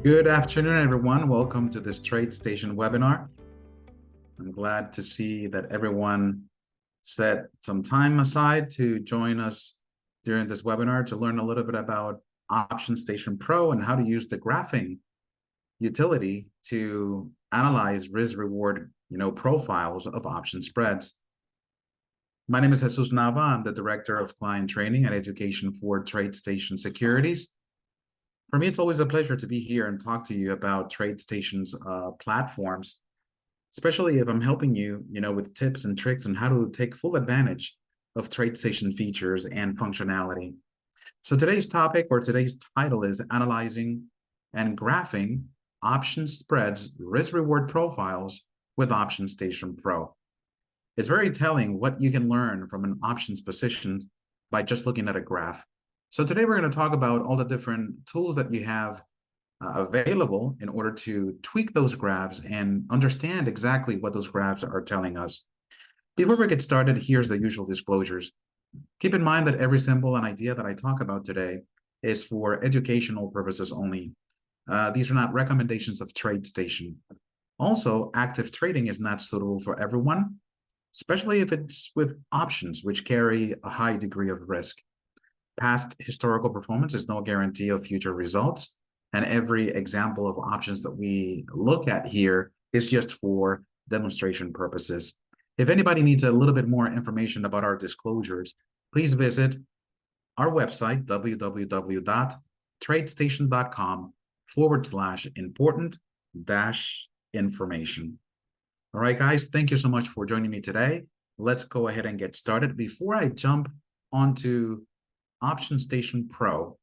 Good afternoon, everyone. Welcome to this TradeStation webinar. I'm glad to see that everyone set some time aside to join us during this webinar to learn a little bit about OptionStation Pro and how to use the graphing utility to analyze risk-reward, profiles of option spreads. My name is Jesus Nava. I'm the Director of Client Training and Education for TradeStation Securities. For me, it's always a pleasure to be here and talk to you about TradeStation's platforms, especially if I'm helping you, with tips and tricks on how to take full advantage of TradeStation features and functionality. So today's topic or today's title is Analyzing and Graphing Option Spreads Risk-Reward Profiles with OptionStation Pro. It's very telling what you can learn from an options position by just looking at a graph. So today we're going to talk about all the different tools that you have available in order to tweak those graphs and understand exactly what those graphs are telling us. Before we get started, here's the usual disclosures. Keep in mind that every symbol and idea that I talk about today is for educational purposes only. These are not recommendations of TradeStation. Also, active trading is not suitable for everyone, especially if it's with options, which carry a high degree of risk. Past historical performance is no guarantee of future results, and every example of options that we look at here is just for demonstration purposes. If anybody needs a little bit more information about our disclosures, please visit our website, www.tradestation.com/important-information. All right, guys, thank you so much for joining me today. Let's go ahead and get started. Before I jump onto OptionStation Pro,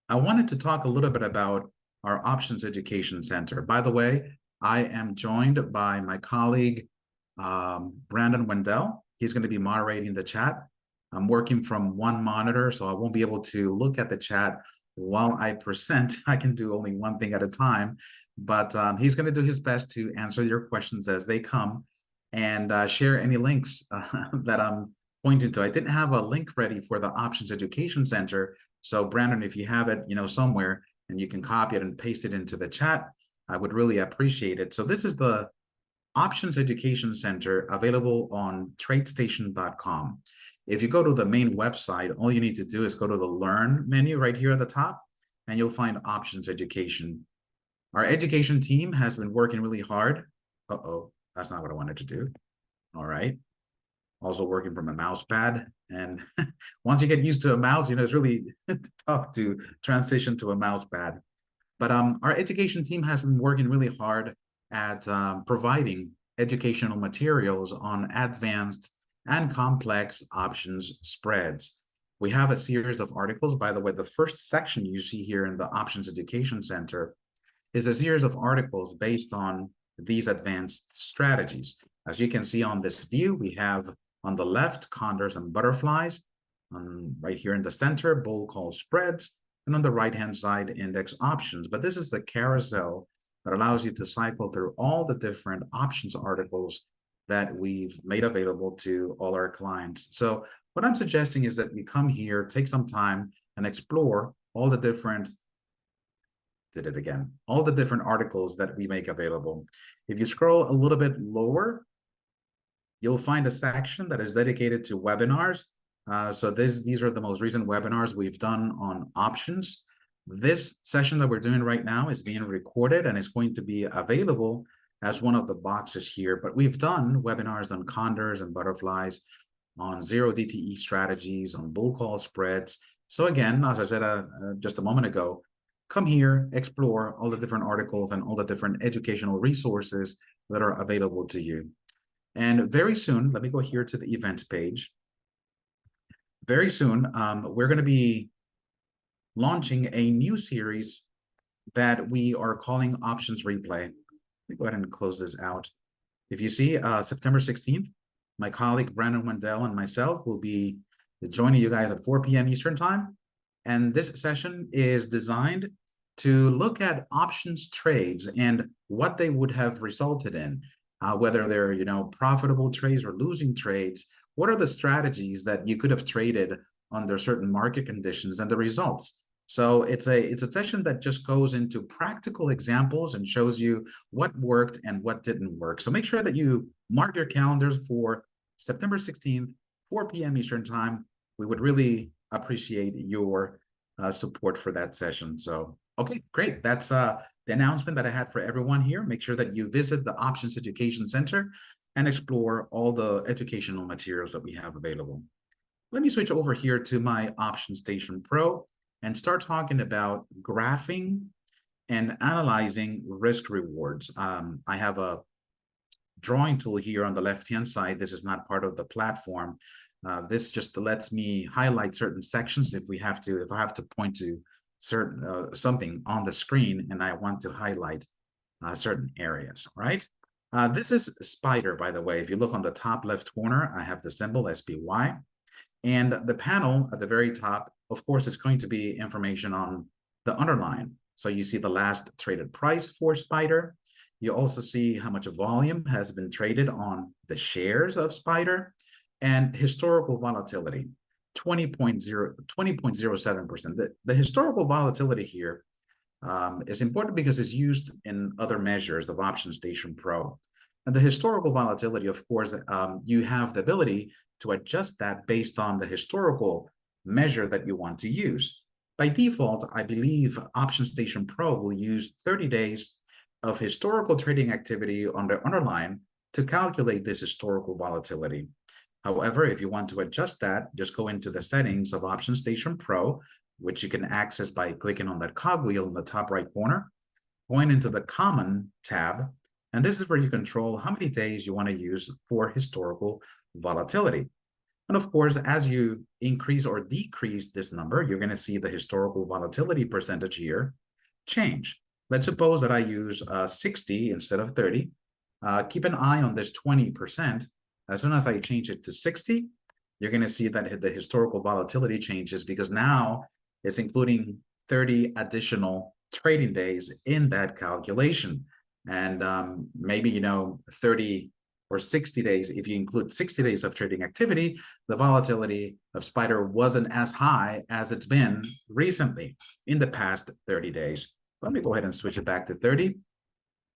I wanted to talk a little bit about our Options Education Center. By the way, I am joined by my colleague, Brandon Wendell. He's going to be moderating the chat. I'm working from one monitor, so I won't be able to look at the chat while I present. I can do only one thing at a time, but he's going to do his best to answer your questions as they come and share any links that I'm pointing to. I didn't have a link ready for the Options Education Center. So Brandon, if you have it, somewhere and you can copy it and paste it into the chat, I would really appreciate it. So this is the Options Education Center available on TradeStation.com. If you go to the main website, all you need to do is go to the Learn menu right here at the top, and you'll find Options Education. Our education team has been working really hard. Uh-oh, that's not what I wanted to do. All right. Also working from a mouse pad, and once you get used to a mouse, it's really tough to transition to a mouse pad. But our education team has been working really hard at providing educational materials on advanced and complex options spreads. We have a series of articles. By the way, the first section you see here in the Options Education Center is a series of articles based on these advanced strategies. As you can see on this view, we have on the left, condors and butterflies. Right here in the center, bull call spreads. And on the right-hand side, index options. But this is the carousel that allows you to cycle through all the different options articles that we've made available to all our clients. So what I'm suggesting is that we come here, take some time, and explore all the different all the different articles that we make available. If you scroll a little bit lower, you'll find a section that is dedicated to webinars. So these are the most recent webinars we've done on options. This session that we're doing right now is being recorded and is going to be available as one of the boxes here. But we've done webinars on condors and butterflies, on zero DTE strategies, on bull call spreads. So again, as I said just a moment ago, come here, explore all the different articles and all the different educational resources that are available to you. And very soon, let me go here to the events page. Very soon, we're going to be launching a new series that we are calling Options Replay. Let me go ahead and close this out. If you see, September 16th, my colleague Brandon Wendell and myself will be joining you guys at 4 p.m. Eastern Time. And this session is designed to look at options trades and what they would have resulted in. Whether they're profitable trades or losing trades, what are the strategies that you could have traded under certain market conditions and the results So it's a session that just goes into practical examples and shows you what worked and what didn't work. So make sure that you mark your calendars for September 16th, 4 p.m. Eastern time. We would really appreciate your support for that session. So, okay, great. That's the announcement that I had for everyone here. Make sure that you visit the Options Education Center and explore all the educational materials that we have available. Let me switch over here to my OptionStation Pro and start talking about graphing and analyzing risk rewards. I have a drawing tool here on the left-hand side. This is not part of the platform. This just lets me highlight certain sections if I have to point to certain something on the screen and I want to highlight certain areas, right? This is Spider, by the way. If you look on the top left corner, I have the symbol SPY. And the panel at the very top, of course, is going to be information on the underlying. So you see the last traded price for Spider. You also see how much volume has been traded on the shares of Spider and historical volatility, 20.07%. The historical volatility here is important because it's used in other measures of OptionStation Pro. And the historical volatility, of course, you have the ability to adjust that based on the historical measure that you want to use. By default, I believe OptionStation Pro will use 30 days of historical trading activity on the underlying to calculate this historical volatility. However, if you want to adjust that, just go into the settings of OptionStation Pro, which you can access by clicking on that cogwheel in the top right corner, going into the Common tab, and this is where you control how many days you want to use for historical volatility. And of course, as you increase or decrease this number, you're going to see the historical volatility percentage here change. Let's suppose that I use 60 instead of 30. Keep an eye on this 20%. As soon as I change it to 60, you're going to see that the historical volatility changes because now it's including 30 additional trading days in that calculation. And maybe, 30 or 60 days, if you include 60 days of trading activity, the volatility of Spider wasn't as high as it's been recently in the past 30 days. Let me go ahead and switch it back to 30,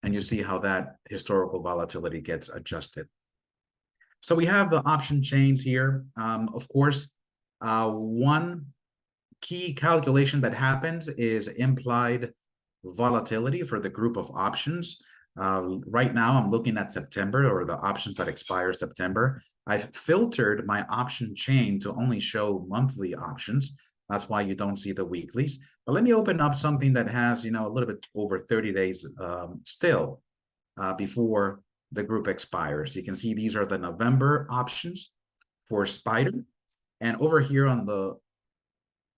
and you see how that historical volatility gets adjusted. So we have the option chains here. Of course, one key calculation that happens is implied volatility for the group of options. Right now, I'm looking at September, or the options that expire September. I've filtered my option chain to only show monthly options. That's why you don't see the weeklies. But let me open up something that has, a little bit over 30 days still before the group expires. You can see these are the November options for Spider. And over here on the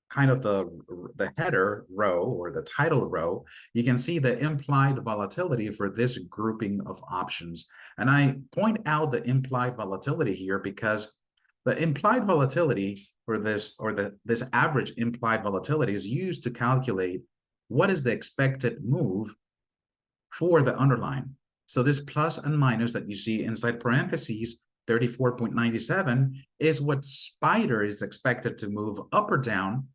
kind of the header row or the title row, you can see the implied volatility for this grouping of options. And I point out the implied volatility here because the implied volatility for this, or this average implied volatility, is used to calculate what is the expected move for the underlying. So this plus and minus that you see inside parentheses, 34.97, is what Spider is expected to move up or down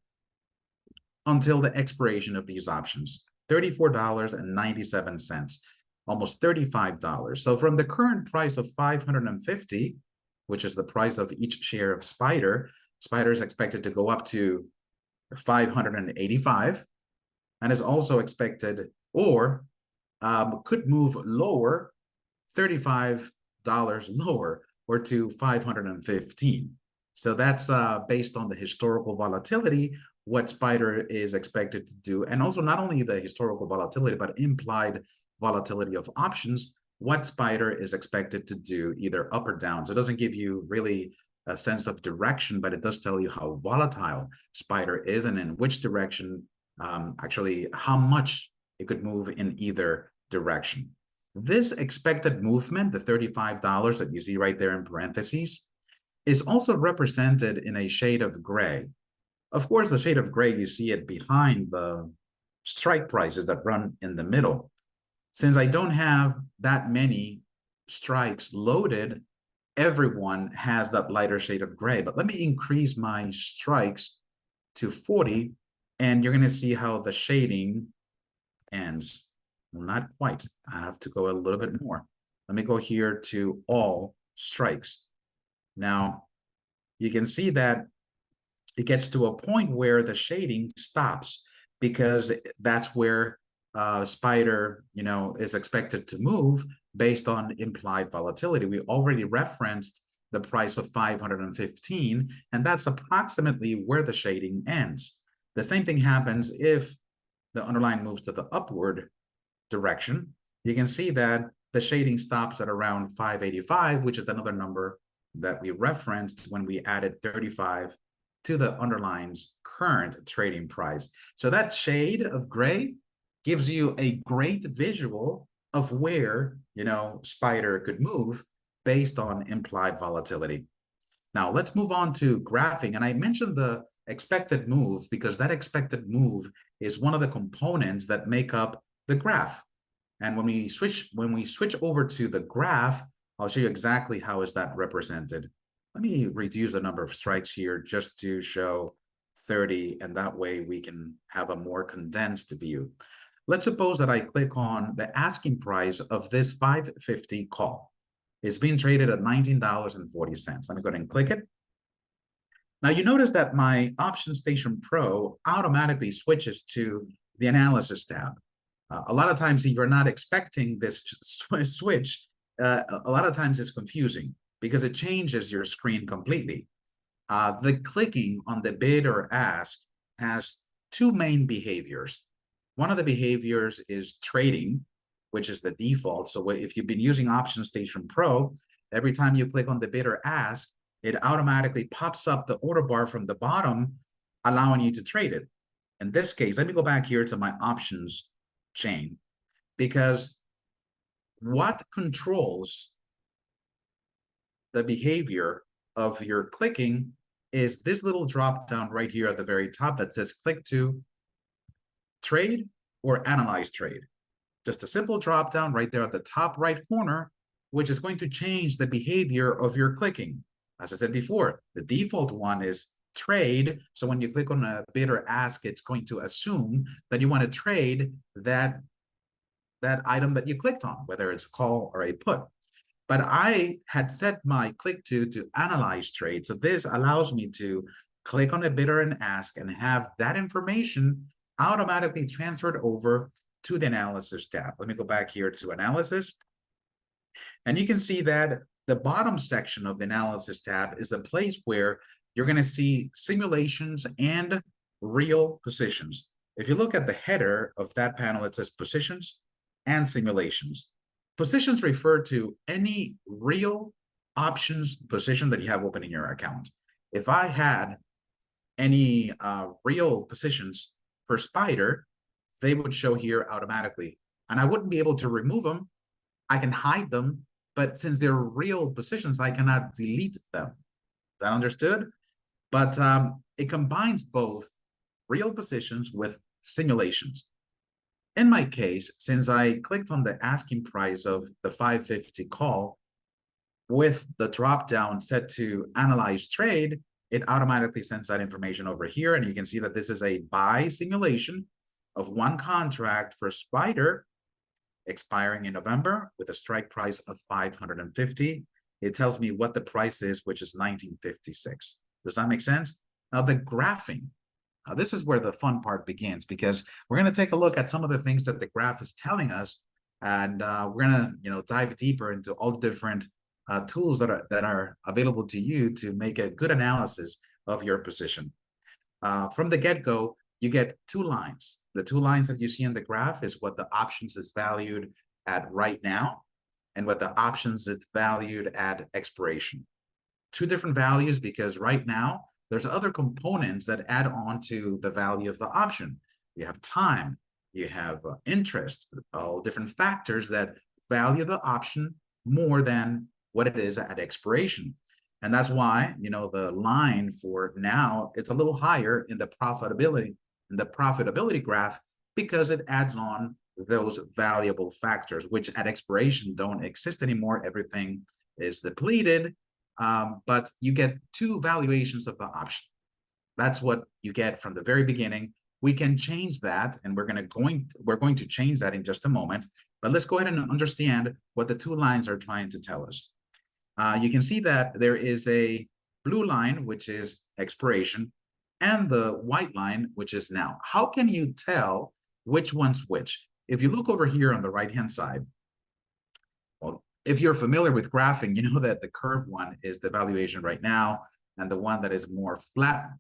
until the expiration of these options, $34.97, almost $35. So from the current price of 550, which is the price of each share of Spider, Spider is expected to go up to 585, and is also expected, or could move lower, $35 lower, or to 515. So that's based on the historical volatility, what Spider is expected to do, and also not only the historical volatility, but implied volatility of options, what Spider is expected to do either up or down. So it doesn't give you really a sense of direction, but it does tell you how volatile Spider is and in which direction, actually how much it could move in either direction. This expected movement, the $35 that you see right there in parentheses, is also represented in a shade of gray. Of course, the shade of gray, you see it behind the strike prices that run in the middle. Since I don't have that many strikes loaded, everyone has that lighter shade of gray. But let me increase my strikes to 40 And you're going to see how the shading ends. Well, not quite. I have to go a little bit more. Let me go here to all strikes. Now, you can see that it gets to a point where the shading stops because that's where Spider, is expected to move based on implied volatility. We already referenced the price of 515, and that's approximately where the shading ends. The same thing happens if the underlying moves to the upward direction. You can see that the shading stops at around 585, which is another number that we referenced when we added 35 to the underline's current trading price. So that shade of gray gives you a great visual of where, Spider could move based on implied volatility. Now let's move on to graphing. And I mentioned the expected move because that expected move is one of the components that make up the graph. And when we switch over to the graph, I'll show you exactly how is that represented. Let me reduce the number of strikes here just to show 30, and that way we can have a more condensed view. Let's suppose that I click on the asking price of this 550 call. It's being traded at $19.40. Let me go ahead and click it. Now you notice that my OptionStation Pro automatically switches to the analysis tab. A lot of times, if you're not expecting this switch, a lot of times it's confusing because it changes your screen completely. The clicking on the bid or ask has two main behaviors. One of the behaviors is trading, which is the default. So if you've been using OptionStation Pro, every time you click on the bid or ask, it automatically pops up the order bar from the bottom, allowing you to trade it. In this case, let me go back here to my options chain, because what controls the behavior of your clicking is this little drop down right here at the very top that says click to trade or analyze trade. Just a simple drop down right there at the top right corner, which is going to change the behavior of your clicking. As I said before, the default one is trade. So when you click on a bid or ask, it's going to assume that you want to trade that item that you clicked on, whether it's a call or a put. But I had set my click to analyze trade. So this allows me to click on a bid or an ask and have that information automatically transferred over to the analysis tab. Let me go back here to analysis. And you can see that the bottom section of the analysis tab is a place where you're going to see simulations and real positions. If you look at the header of that panel, it says positions and simulations. Positions refer to any real options position that you have open in your account. If I had any real positions for Spider, they would show here automatically. And I wouldn't be able to remove them. I can hide them, but since they're real positions, I cannot delete them. Is that understood? But it combines both real positions with simulations. In my case, since I clicked on the asking price of the 550 call with the drop down set to analyze trade, it automatically sends that information over here. And you can see that this is a buy simulation of one contract for Spider expiring in November with a strike price of 550. It tells me what the price is, which is 1956. Does that make sense? Now the graphing. This is where the fun part begins, because we're going to take a look at some of the things that the graph is telling us, and we're going to dive deeper into all the different tools that are available to you to make a good analysis of your position. From the get-go, you get two lines. The two lines that you see in the graph is what the options is valued at right now and what the options is valued at expiration. Two different values because right now, there's other components that add on to the value of the option. You have time, you have interest, all different factors that value the option more than what it is at expiration. And that's why, the line for now, it's a little higher in the profitability graph because it adds on those valuable factors, which at expiration don't exist anymore. Everything is depleted. But you get two valuations of the option. That's what you get from the very beginning. We can change that, and we're going to change that in just a moment. But let's go ahead and understand what the two lines are trying to tell us. You can see that there is a blue line, which is expiration, and the white line, which is now. How can you tell which one's which? If you look over here on the right-hand side, well, if you're familiar with graphing, you know that the curved one is the valuation right now, and the one that is more flat,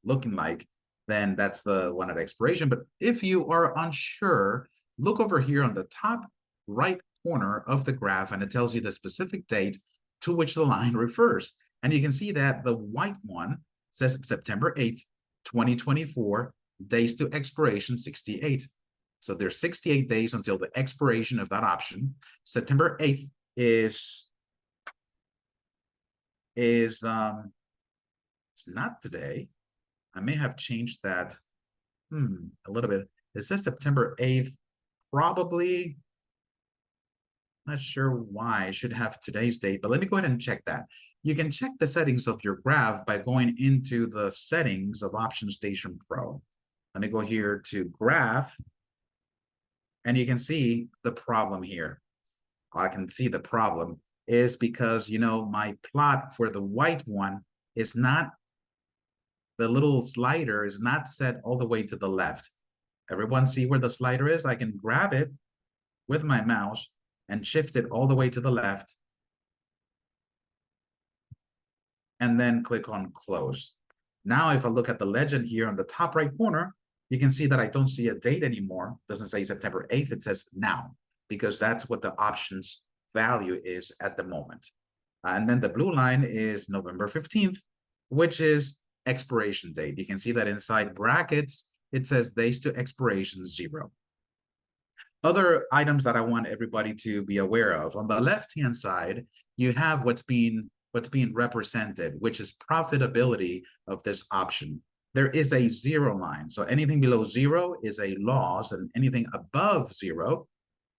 looking like, then that's the one at expiration. But if you are unsure, look over here on the top right corner of the graph, and it tells you the specific date to which the line refers. And you can see that the white one says September 8th, 2024, days to expiration 68. So there's 68 days until the expiration of that option. September 8th is it's not today. I may have changed that a little bit. It says September 8th, probably. Not sure why I should have today's date, but let me go ahead and check that. You can check the settings of your graph by going into the settings of OptionStation Pro. Let me go here to graph, and you can see the problem here. I can see the problem is because, my plot for the white one is not, the little slider is not set all the way to the left. Everyone see where the slider is? I can grab it with my mouse and shift it all the way to the left, and then click on close. Now, if I look at the legend here on the top right corner, you can see that I don't see a date anymore. It doesn't say September 8th, it says now, because that's what the options value is at the moment. And then the blue line is November 15th, which is expiration date. You can see that inside brackets, it says days to expiration 0. Other items that I want everybody to be aware of. On the left-hand side, you have what's being represented, which is profitability of this option. There is a 0 line. So anything below 0 is a loss, and anything above 0,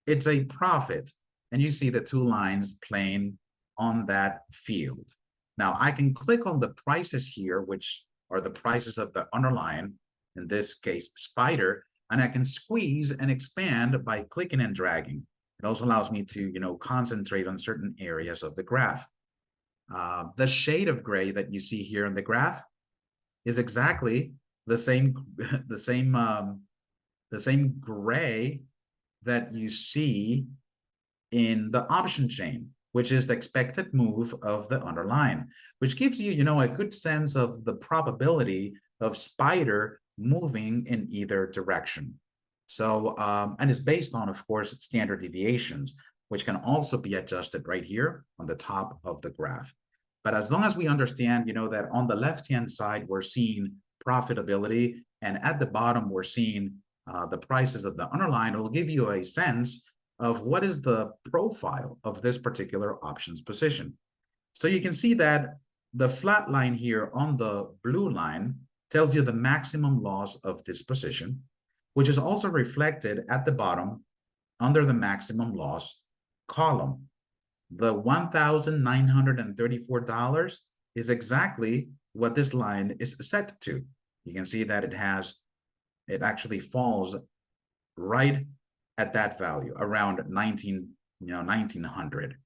it's a profit. And you see the two lines playing on that field. Now, I can click on the prices here, which are the prices of the underlying, in this case, Spider, and I can squeeze and expand by clicking and dragging. It also allows me to, concentrate on certain areas of the graph. The shade of gray that you see here in the graph is exactly the same gray that you see in the option chain, which is the expected move of the underlying, which gives you, a good sense of the probability of Spider moving in either direction. So, and it's based on, of course, standard deviations, which can also be adjusted right here on the top of the graph. But as long as we understand, that on the left-hand side, we're seeing profitability, and at the bottom, we're seeing the prices of the underlying, it'll give you a sense of what is the profile of this particular options position. So you can see that the flat line here on the blue line tells you the maximum loss of this position, which is also reflected at the bottom under the maximum loss column. The $1,934 is exactly what this line is set to. You can see that it actually falls right at that value, around 1900.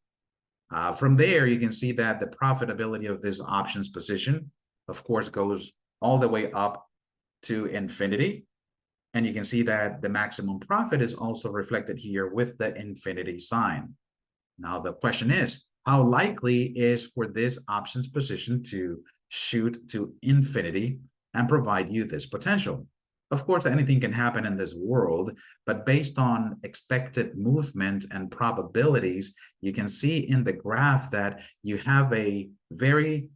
From there, you can see that the profitability of this options position, of course, goes all the way up to infinity. And you can see that the maximum profit is also reflected here with the infinity sign. Now, the question is, how likely is for this options position to shoot to infinity and provide you this potential? Of course, anything can happen in this world, but based on expected movement and probabilities, you can see in the graph that you have a very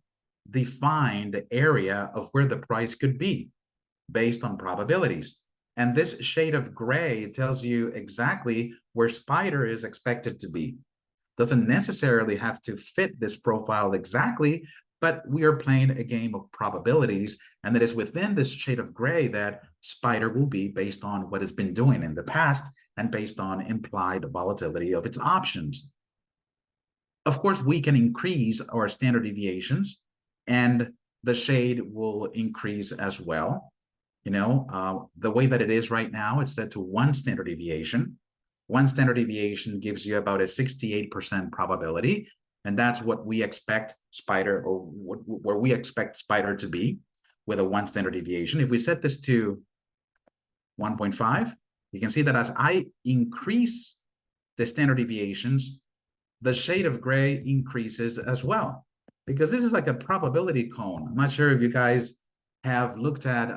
defined area of where the price could be based on probabilities. And this shade of gray tells you exactly where Spider is expected to be. Doesn't necessarily have to fit this profile exactly, but we are playing a game of probabilities, and it is within this shade of gray that Spider will be based on what it's been doing in the past and based on implied volatility of its options. Of course, we can increase our standard deviations, and the shade will increase as well. The way that it is right now, it's set to 1 standard deviation. 1 standard deviation gives you about a 68% probability. And that's what we expect Spider, or where we expect Spider to be with a 1 standard deviation. If we set this to 1.5, you can see that as I increase the standard deviations, the shade of gray increases as well, because this is like a probability cone. I'm not sure if you guys have looked at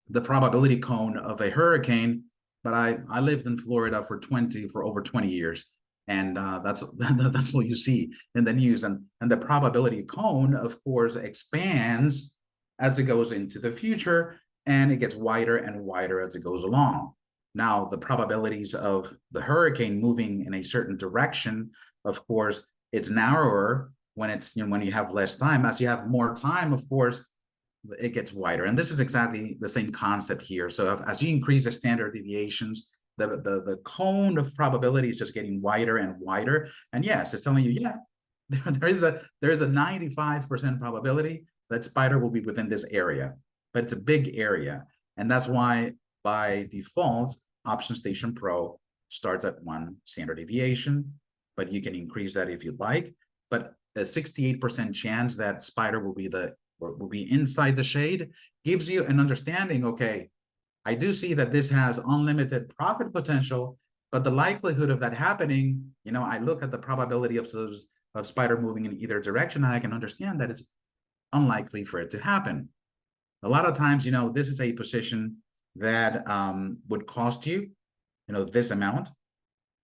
the probability cone of a hurricane, but I lived in Florida for over 20 years. And that's what you see in the news. And the probability cone, of course, expands as it goes into the future, and it gets wider and wider as it goes along. Now, the probabilities of the hurricane moving in a certain direction, of course, it's narrower when it's when you have less time. As you have more time, of course, it gets wider. And this is exactly the same concept here. So as you increase the standard deviations, the cone of probability is just getting wider and wider. And yes, it's telling you, yeah, there is a 95% probability that Spider will be within this area, but it's a big area. And that's why by default, OptionStation Pro starts at 1 standard deviation, but you can increase that if you'd like. But a 68% chance that Spider will be inside the shade gives you an understanding, okay, I do see that this has unlimited profit potential, but the likelihood of that happening, I look at the probability of Spider moving in either direction, and I can understand that it's unlikely for it to happen. A lot of times, this is a position that would cost you, this amount,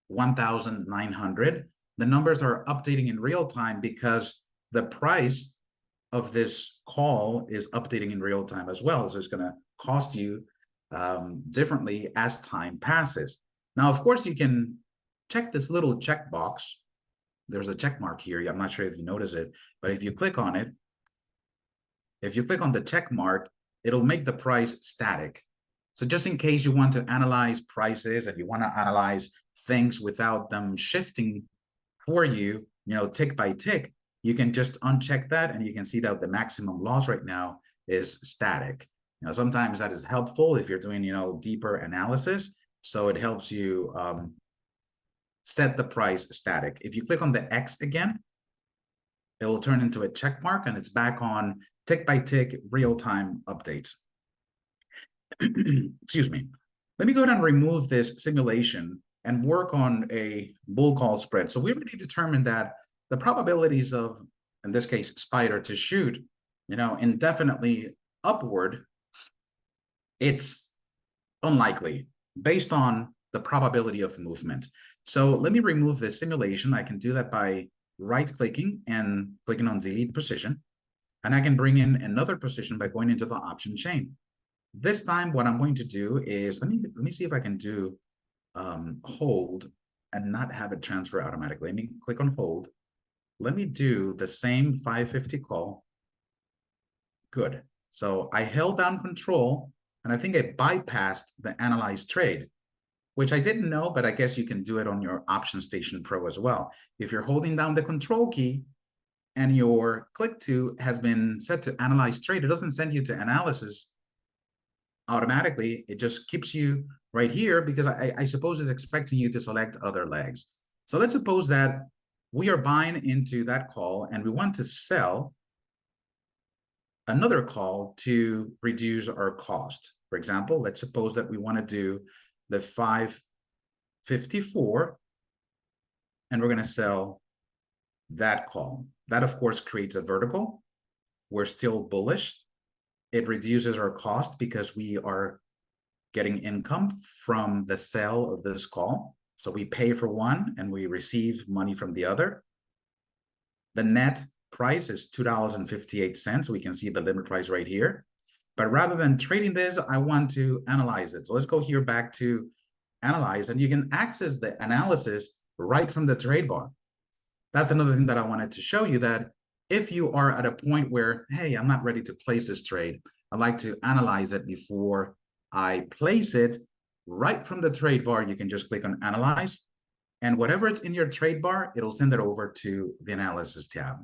1,900. The numbers are updating in real time because the price of this call is updating in real time as well. So it's going to cost you differently as time passes. Now, of course, you can check this little checkbox. There's a check mark here. I'm not sure if you notice it, but if you click on it, if you click on the check mark, it'll make the price static. So just in case you want to analyze prices and you want to analyze things without them shifting for you, tick by tick, you can just uncheck that and you can see that the maximum loss right now is static. Sometimes that is helpful if you're doing, deeper analysis. So it helps you set the price static. If you click on the X again, it will turn into a check mark and it's back on tick by tick real-time updates. Excuse me. Let me go ahead and remove this simulation and work on a bull call spread. So we already determined that the probabilities of, in this case, Spider to shoot, indefinitely upward, it's unlikely based on the probability of movement. So let me remove this simulation. I can do that by right-clicking and clicking on delete position. And I can bring in another position by going into the option chain. This time, what I'm going to do is, let me see if I can do hold and not have it transfer automatically. Let me click on hold. Let me do the same 550 call. Good. So I held down control, and I think I bypassed the analyze trade, which I didn't know, but I guess you can do it on your OptionStation Pro as well. If you're holding down the control key and your click to has been set to analyze trade, it doesn't send you to analysis automatically. It just keeps you right here because I suppose it's expecting you to select other legs. So let's suppose that we are buying into that call and we want to sell another call to reduce our cost. For example, let's suppose that we want to do the 554 and we're going to sell that call. That, of course, creates a vertical. We're still bullish. It reduces our cost because we are getting income from the sale of this call. So we pay for one and we receive money from the other. The net price is $2.58. We can see the limit price right here. But rather than trading this, I want to analyze it. So let's go here back to analyze, and you can access the analysis right from the trade bar. That's another thing that I wanted to show you, that if you are at a point where, hey, I'm not ready to place this trade, I'd like to analyze it before I place it, right from the trade bar, you can just click on analyze, and whatever it's in your trade bar, it'll send it over to the analysis tab.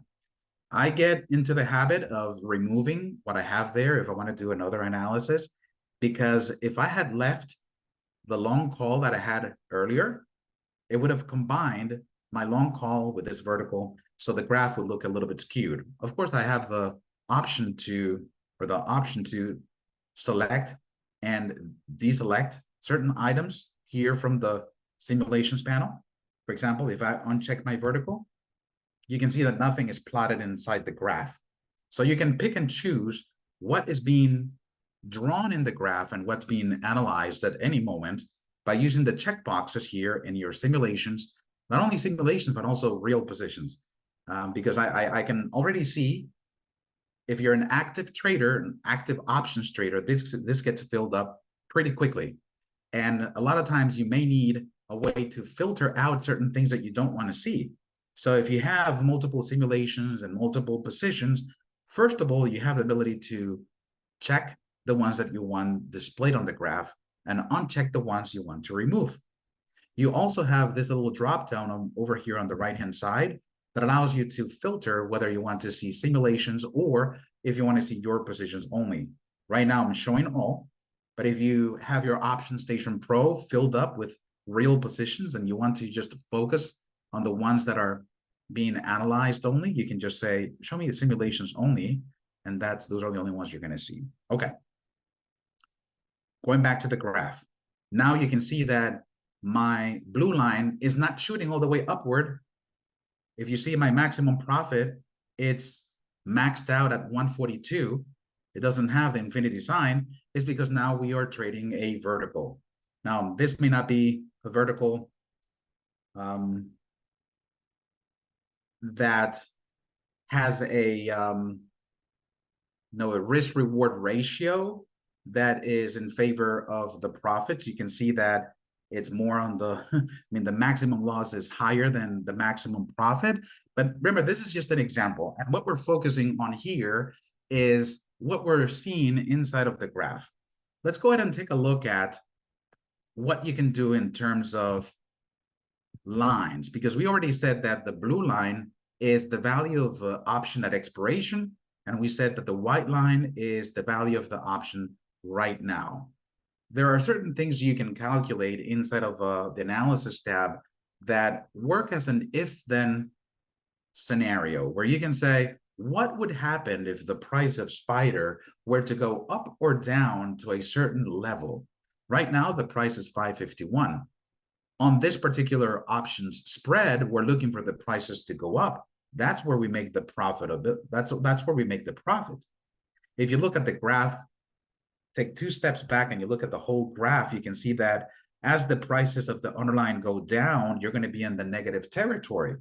I get into the habit of removing what I have there if I want to do another analysis. because if I had left the long call that I had earlier, it would have combined my long call with this vertical, so the graph would look a little bit skewed. Of course, I have the option to select and deselect certain items here from the simulations panel. For example, if I uncheck my vertical, you can see that nothing is plotted inside the graph. So you can pick and choose what is being drawn in the graph and what's being analyzed at any moment by using the checkboxes here in your simulations, not only simulations, but also real positions. Because I can already see if you're an active trader, an active options trader, this gets filled up pretty quickly. And a lot of times you may need a way to filter out certain things that you don't want to see. So if you have multiple simulations and multiple positions, first of all, you have the ability to check the ones that you want displayed on the graph and uncheck the ones you want to remove. You also have this little drop down over here on the right-hand side that allows you to filter whether you want to see simulations or if you want to see your positions only. Right now, I'm showing all, but if you have your OptionStation Pro filled up with real positions and you want to just focus on the ones that are being analyzed only, you can just say, show me the simulations only, and those are the only ones you're going to see. Okay. Going back to the graph. Now you can see that my blue line is not shooting all the way upward. If you see my maximum profit, it's maxed out at 142. It doesn't have the infinity sign. It's because now we are trading a vertical. Now, this may not be a vertical that has a risk-reward ratio that is in favor of the profits. You can see that it's more on the, the maximum loss is higher than the maximum profit. But remember, this is just an example. And what we're focusing on here is what we're seeing inside of the graph. Let's go ahead and take a look at what you can do in terms of lines, because we already said that the blue line is the value of the option at expiration. And we said that the white line is the value of the option right now. There are certain things you can calculate inside of the analysis tab that work as an if-then scenario, where you can say, what would happen if the price of Spider were to go up or down to a certain level? Right now, the price is 551. On this particular options spread, we're looking for the prices to go up. That's where we make the profit of it. That's where we make the profit. If you look at the graph, take 2 steps back and you look at the whole graph, you can see that as the prices of the underlying go down, you're going to be in the negative territory.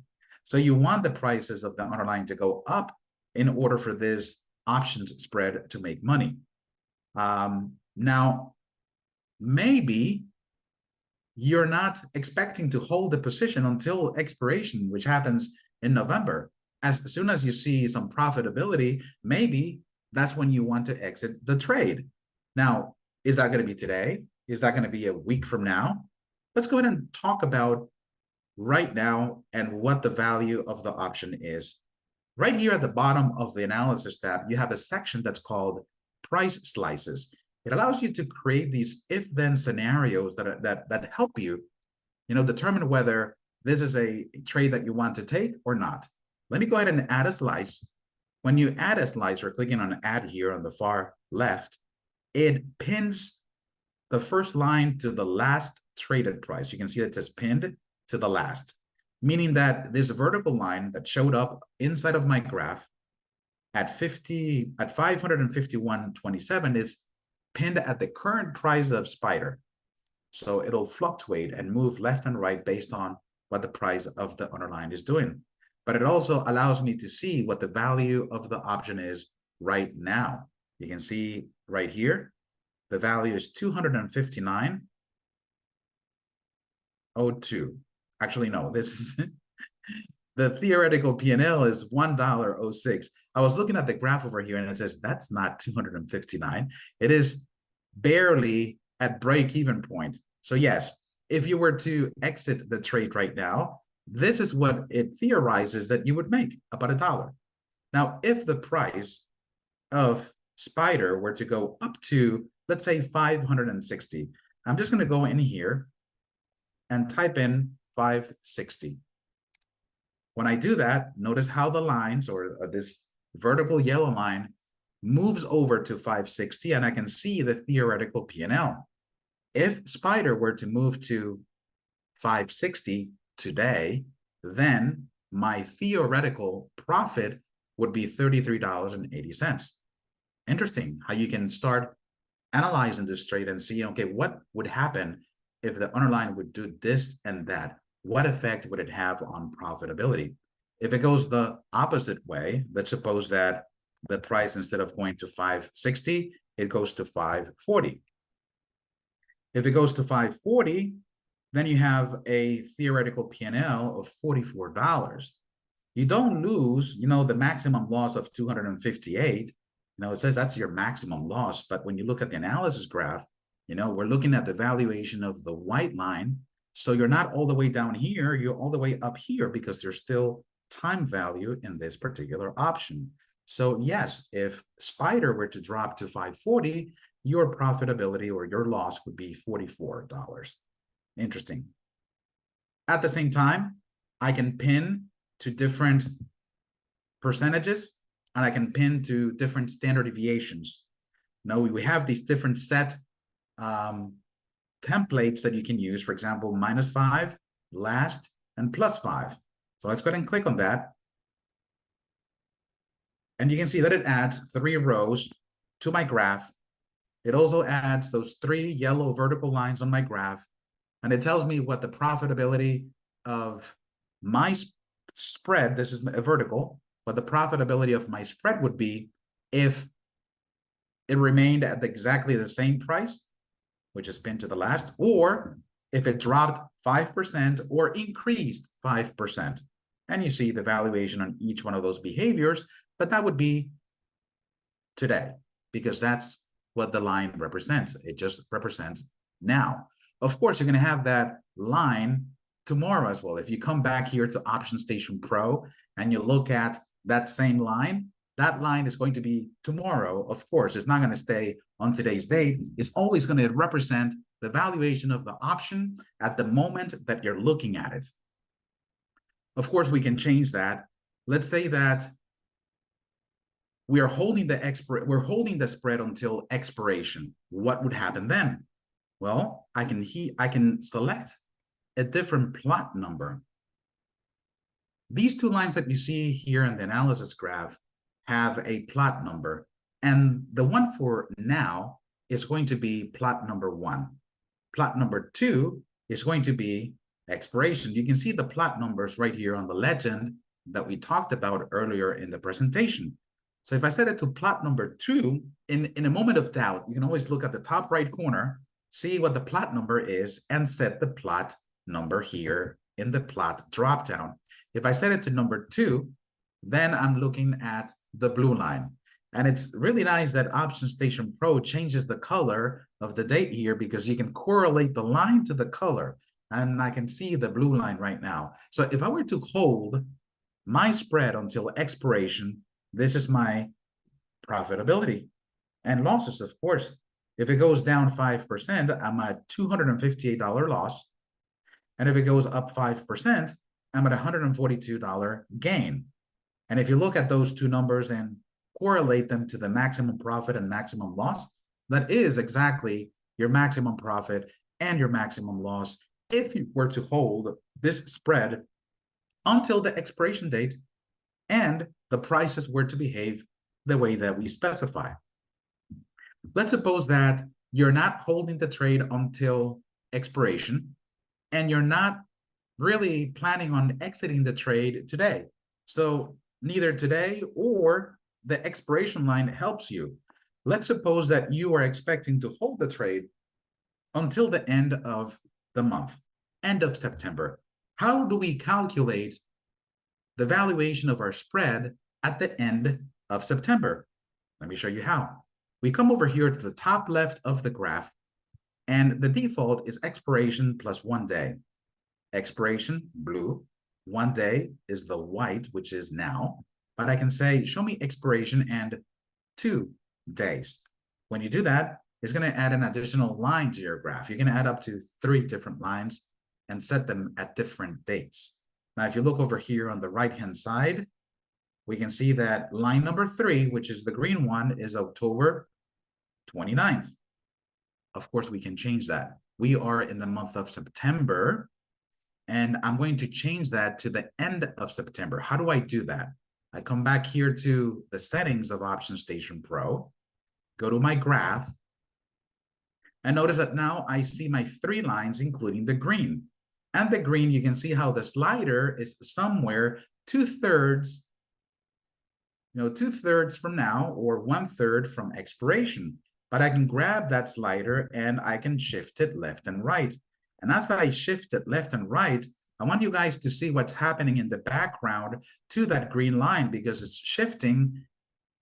So you want the prices of the underlying to go up in order for this options spread to make money. Now, maybe you're not expecting to hold the position until expiration, which happens in November. As soon as you see some profitability, maybe that's when you want to exit the trade. Now, is that going to be today? Is that going to be a week from now? Let's go ahead and talk about right now and what the value of the option is. Right here at the bottom of the analysis tab, you have a section that's called price slices. It allows you to create these if-then scenarios that help you, determine whether this is a trade that you want to take or not. Let me go ahead and add a slice. When you add a slice, or clicking on add here on the far left, it pins the first line to the last traded price. You can see that it says pinned to the last, meaning that this vertical line that showed up inside of my graph at 551.27 is pinned at the current price of Spider. So it'll fluctuate and move left and right based on what the price of the underlying is doing. But it also allows me to see what the value of the option is right now. You can see right here, the value is 259.02. Actually, no, this is the theoretical P&L is $1.06. I was looking at the graph over here and it says that's not 259. It is barely at break-even point. So yes, if you were to exit the trade right now, this is what it theorizes that you would make, about $1. Now, if the price of Spider were to go up to let's say 560. I'm just going to go in here and type in 560. When I do that, notice how the lines or this vertical yellow line moves over to 560, and I can see the theoretical P&L. If Spider were to move to 560 today, then my theoretical profit would be $33.80. Interesting how you can start analyzing this trade and see, okay, what would happen if the underlying would do this and that? What effect would it have on profitability? If it goes the opposite way, let's suppose that the price, instead of going to 560, it goes to 540. If it goes to 540, then you have a theoretical P&L of $44. You don't lose, the maximum loss of 258. It says that's your maximum loss, but when you look at the analysis graph, we're looking at the valuation of the white line. So you're not all the way down here, you're all the way up here because there's still time value in this particular option. So yes, if Spider were to drop to 540, your profitability or your loss would be $44. Interesting. At the same time, I can pin to different percentages, and I can pin to different standard deviations. Now we have these different set templates that you can use, for example, -5, last, and +5. So let's go ahead and click on that. And you can see that it adds 3 rows to my graph. It also adds those 3 yellow vertical lines on my graph. And it tells me what the profitability of my spread, this is a vertical, but the profitability of my spread would be if it remained at exactly the same price, which is pinned to the last, or if it dropped 5% or increased 5%. And you see the valuation on each one of those behaviors, but that would be today, because that's what the line represents. It just represents now. Of course, you're going to have that line tomorrow as well. If you come back here to OptionStation Pro and you look at that same line, that line is going to be tomorrow. Of course, it's not going to stay on today's date. It's always going to represent the valuation of the option at the moment that you're looking at it. Of course, we can change that. Let's say that we're holding the spread until expiration. What would happen then? Well, I can select a different plot number. These 2 lines that you see here in the analysis graph have a plot number, and the one for now is going to be plot number 1. Plot number 2 is going to be expiration. You can see the plot numbers right here on the legend that we talked about earlier in the presentation. So if I set it to plot number 2, in a moment of doubt, you can always look at the top right corner, see what the plot number is, and set the plot number here in the plot dropdown. If I set it to number 2, then I'm looking at the blue line. And it's really nice that OptionStation Pro changes the color of the date here, because you can correlate the line to the color. And I can see the blue line right now. So if I were to hold my spread until expiration, this is my profitability and losses, of course. If it goes down 5%, I'm at $258 loss. And if it goes up 5%, I'm at $142 gain. And if you look at those 2 numbers and correlate them to the maximum profit and maximum loss, that is exactly your maximum profit and your maximum loss if you were to hold this spread until the expiration date and the prices were to behave the way that we specify. Let's suppose that you're not holding the trade until expiration and you're not really planning on exiting the trade today. So neither today or the expiration line helps you. Let's suppose that you are expecting to hold the trade until the end of the month, end of September. How do we calculate the valuation of our spread at the end of September? Let me show you how. We come over here to the top left of the graph, and the default is expiration plus 1 day. Expiration, blue. 1 day is the white, which is now. But I can say, show me expiration and 2 days. When you do that, is going to add an additional line to your graph. You're going to add up to 3 different lines and set them at different dates. Now, if you look over here on the right-hand side, we can see that line number 3, which is the green one, is October 29th. Of course, we can change that. We are in the month of September, and I'm going to change that to the end of September. How do I do that? I come back here to the settings of OptionStation Pro, go to my graph, and notice that now I see my 3 lines, including the green. And the green, you can see how the slider is somewhere 2/3, 2/3 from now, or 1/3 from expiration. But I can grab that slider and I can shift it left and right. And as I shift it left and right, I want you guys to see what's happening in the background to that green line, because it's shifting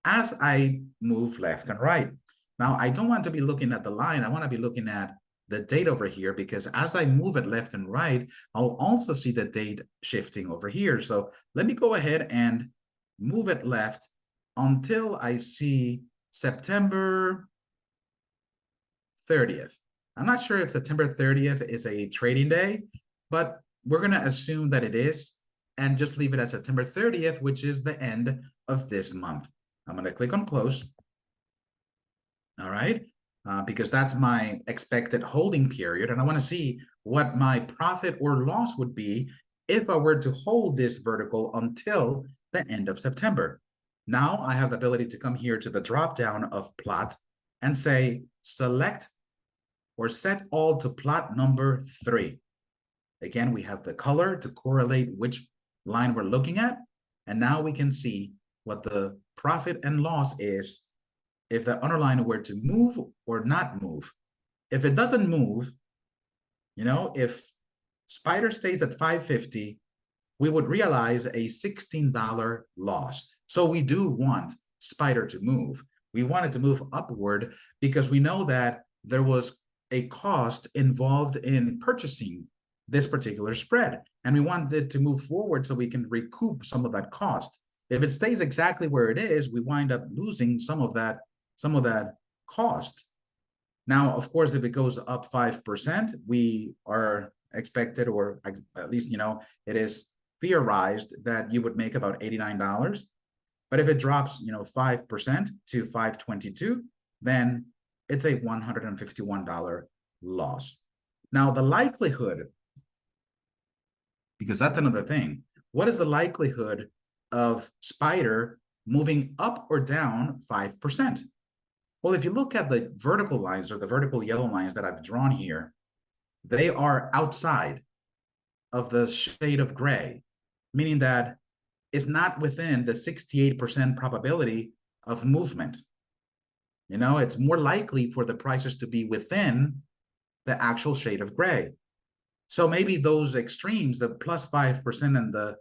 as I move left and right. Now, I don't want to be looking at the line. I want to be looking at the date over here, because as I move it left and right, I'll also see the date shifting over here. So let me go ahead and move it left until I see September 30th. I'm not sure if September 30th is a trading day, but we're going to assume that it is, and just leave it at September 30th, which is the end of this month. I'm going to click on close. All right, because that's my expected holding period, and I want to see what my profit or loss would be if I were to hold this vertical until the end of September. Now I have the ability to come here to the drop down of plot and say select or set all to plot number 3. Again, we have the color to correlate which line we're looking at, and now we can see what the profit and loss is if the underline were to move or not move. If it doesn't move, if Spider stays at 550, we would realize a $16 loss. So we do want Spider to move. We want it to move upward because we know that there was a cost involved in purchasing this particular spread, and we want it to move forward so we can recoup some of that cost. If it stays exactly where it is, we wind up losing some of that cost. Now, of course, if it goes up 5%, we are expected, or at least, it is theorized that you would make about $89. But if it drops, 5% to 522, then it's a $151 loss. Now, the likelihood, because that's another thing, what is the likelihood of Spider moving up or down 5%? Well, if you look at the vertical lines, or the vertical yellow lines that I've drawn here, they are outside of the shade of gray, meaning that it's not within the 68% probability of movement. It's more likely for the prices to be within the actual shade of gray. So maybe those extremes, the plus 5% and the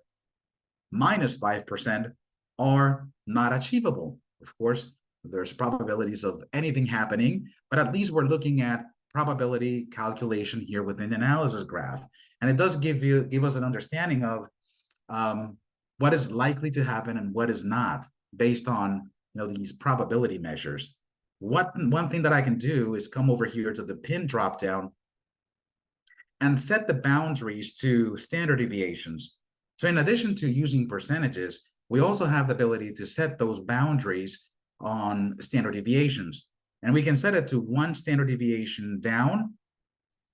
minus 5%, are not achievable. Of course, there's probabilities of anything happening, but at least we're looking at probability calculation here within the analysis graph. And it does give us an understanding of what is likely to happen and what is not, based on these probability measures. One thing that I can do is come over here to the pin drop down and set the boundaries to standard deviations. So in addition to using percentages, we also have the ability to set those boundaries on standard deviations. And we can set it to 1 standard deviation down,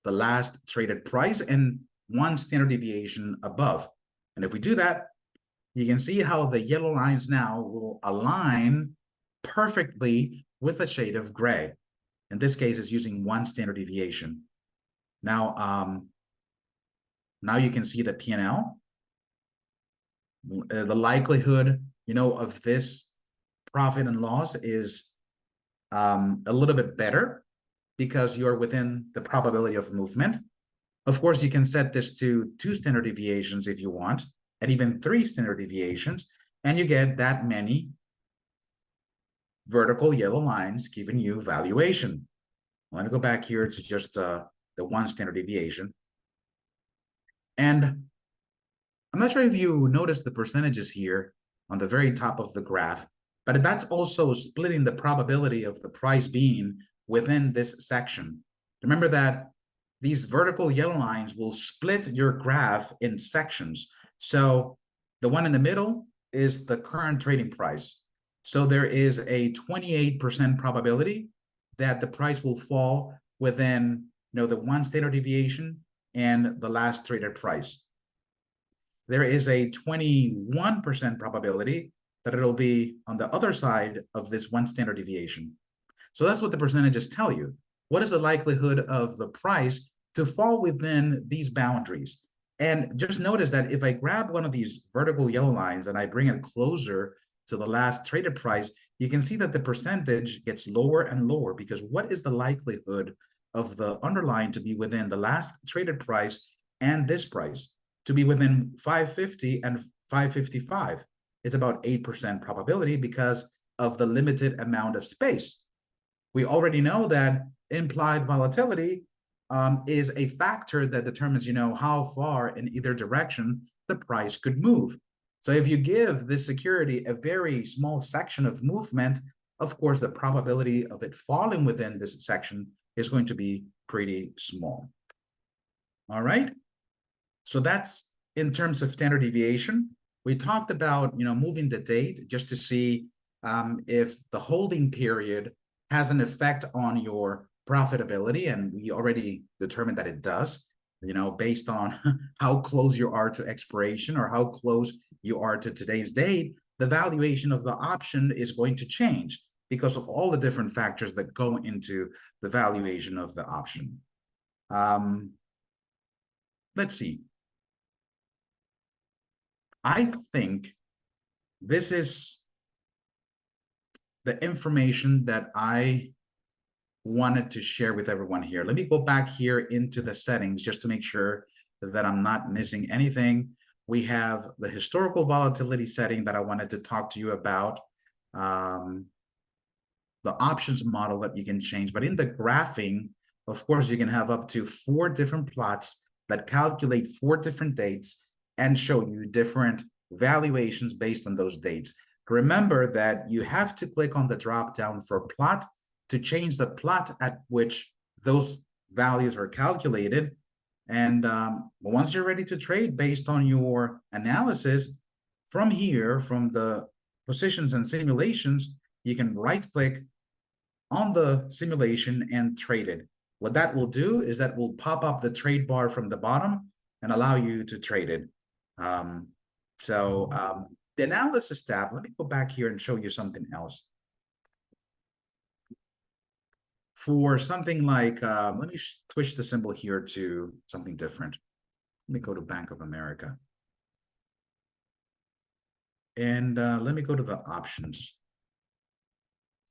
the last traded price, and 1 standard deviation above. And if we do that, you can see how the yellow lines now will align perfectly with a shade of gray. In this case, it's using 1 standard deviation. Now, now you can see the P&L. The likelihood, of this profit and loss is a little bit better because you're within the probability of movement. Of course, you can set this to 2 standard deviations if you want, and even 3 standard deviations, and you get that many vertical yellow lines giving you valuation. Let me go back here to just the 1 standard deviation. And I'm not sure if you notice the percentages here on the very top of the graph, but that's also splitting the probability of the price being within this section. Remember that these vertical yellow lines will split your graph in sections. So the one in the middle is the current trading price. So there is a 28% probability that the price will fall within, the one standard deviation and the last traded price. There is a 21% probability that it'll be on the other side of this one standard deviation. So that's what the percentages tell you. What is the likelihood of the price to fall within these boundaries? And just notice that if I grab one of these vertical yellow lines and I bring it closer to the last traded price, you can see that the percentage gets lower and lower, because what is the likelihood of the underlying to be within the last traded price and this price? To be within 550 and 555. It's about 8% probability because of the limited amount of space. We already know that implied volatility is a factor that determines, how far in either direction the price could move. So if you give this security a very small section of movement, of course, the probability of it falling within this section is going to be pretty small. All right. So that's in terms of standard deviation. We talked about, moving the date just to see if the holding period has an effect on your profitability. And we already determined that it does, based on how close you are to expiration or how close you are to today's date, the valuation of the option is going to change because of all the different factors that go into the valuation of the option. Let's see. I think this is the information that I wanted to share with everyone here. Let me go back here into the settings just to make sure that I'm not missing anything. We have the historical volatility setting that I wanted to talk to you about, the options model that you can change. But in the graphing, of course, you can have up to 4 different plots that calculate 4 different dates and show you different valuations based on those dates. Remember that you have to click on the drop down for plot to change the plot at which those values are calculated. And once you're ready to trade based on your analysis, from here, from the positions and simulations, you can right click on the simulation and trade it. What that will do is that will pop up the trade bar from the bottom and allow you to trade it. The analysis tab, let me go back here and show you something else. For something like, let me switch the symbol here to something different. Let me go to Bank of America. And let me go to the options.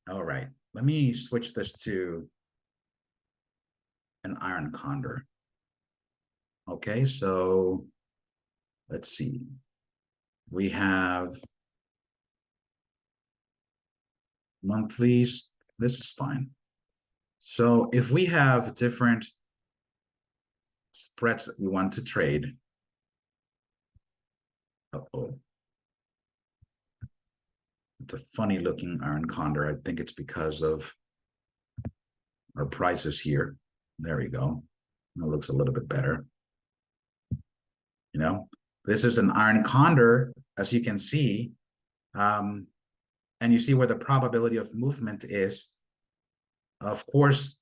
All right, let me switch this to an iron condor. Okay, so let's see. We have monthlies. This is fine. So if we have different spreads that we want to trade, it's a funny looking iron condor. I think it's because of our prices here. There we go. It looks a little bit better. This is an iron condor, as you can see, and you see where the probability of movement is. Of course,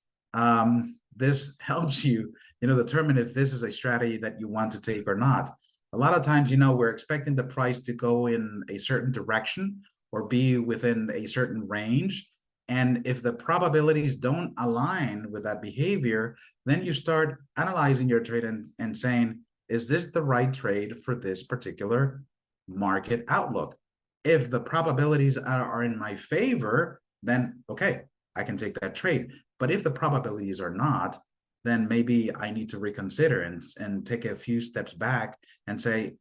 this helps you, determine if this is a strategy that you want to take or not. A lot of times, we're expecting the price to go in a certain direction or be within a certain range. And if the probabilities don't align with that behavior, then you start analyzing your trade and saying, is this the right trade for this particular market outlook? If the probabilities are in my favor, then okay, I can take that trade. But if the probabilities are not, then maybe I need to reconsider and take a few steps back and say,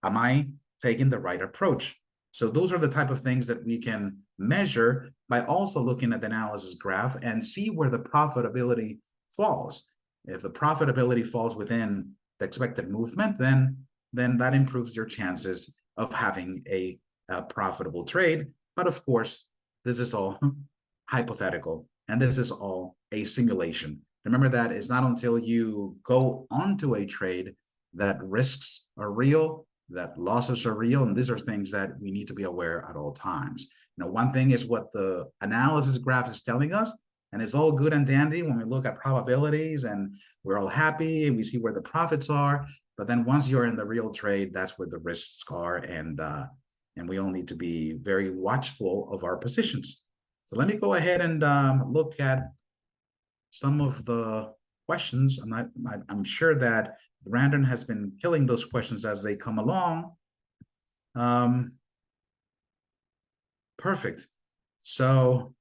am I taking the right approach? So those are the type of things that we can measure by also looking at the analysis graph and see where the profitability falls. If the profitability falls within the expected movement, then that improves your chances of having a profitable trade. But of course, this is all hypothetical. And this is all a simulation. Remember that it's not until you go onto a trade that risks are real, that losses are real, and these are things that we need to be aware at all times. One thing is what the analysis graph is telling us, and it's all good and dandy when we look at probabilities and we're all happy and we see where the profits are. But then once you're in the real trade, that's where the risks are, and we all need to be very watchful of our positions. So let me go ahead and look at some of the questions. I'm sure that Brandon has been killing those questions as they come along. Perfect. So,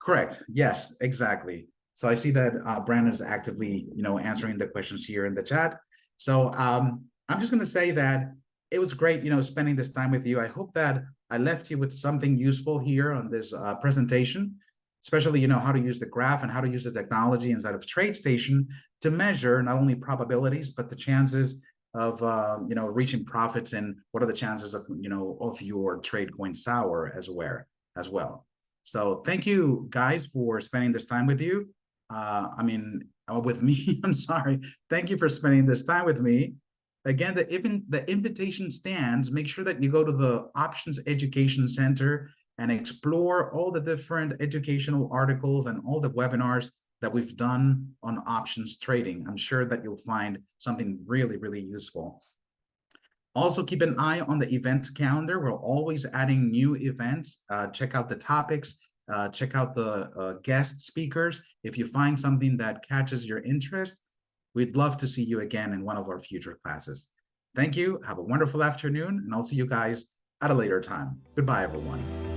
correct. Yes, exactly. So I see that Brandon is actively, answering the questions here in the chat. So I'm just going to say that it was great, spending this time with you. I hope that I left you with something useful here on this presentation, especially, how to use the graph and how to use the technology inside of TradeStation to measure not only probabilities, but the chances of, reaching profits, and what are the chances of, of your trade going sour as well. So thank you guys for spending this time with you. With me, I'm sorry. Thank you for spending this time with me. Again, the invitation stands. Make sure that you go to the Options Education Center and explore all the different educational articles and all the webinars that we've done on options trading. I'm sure that you'll find something really, really useful. Also, keep an eye on the events calendar. We're always adding new events. Check out the topics. Check out the guest speakers. If you find something that catches your interest, we'd love to see you again in one of our future classes. Thank you. Have a wonderful afternoon, and I'll see you guys at a later time. Goodbye, everyone.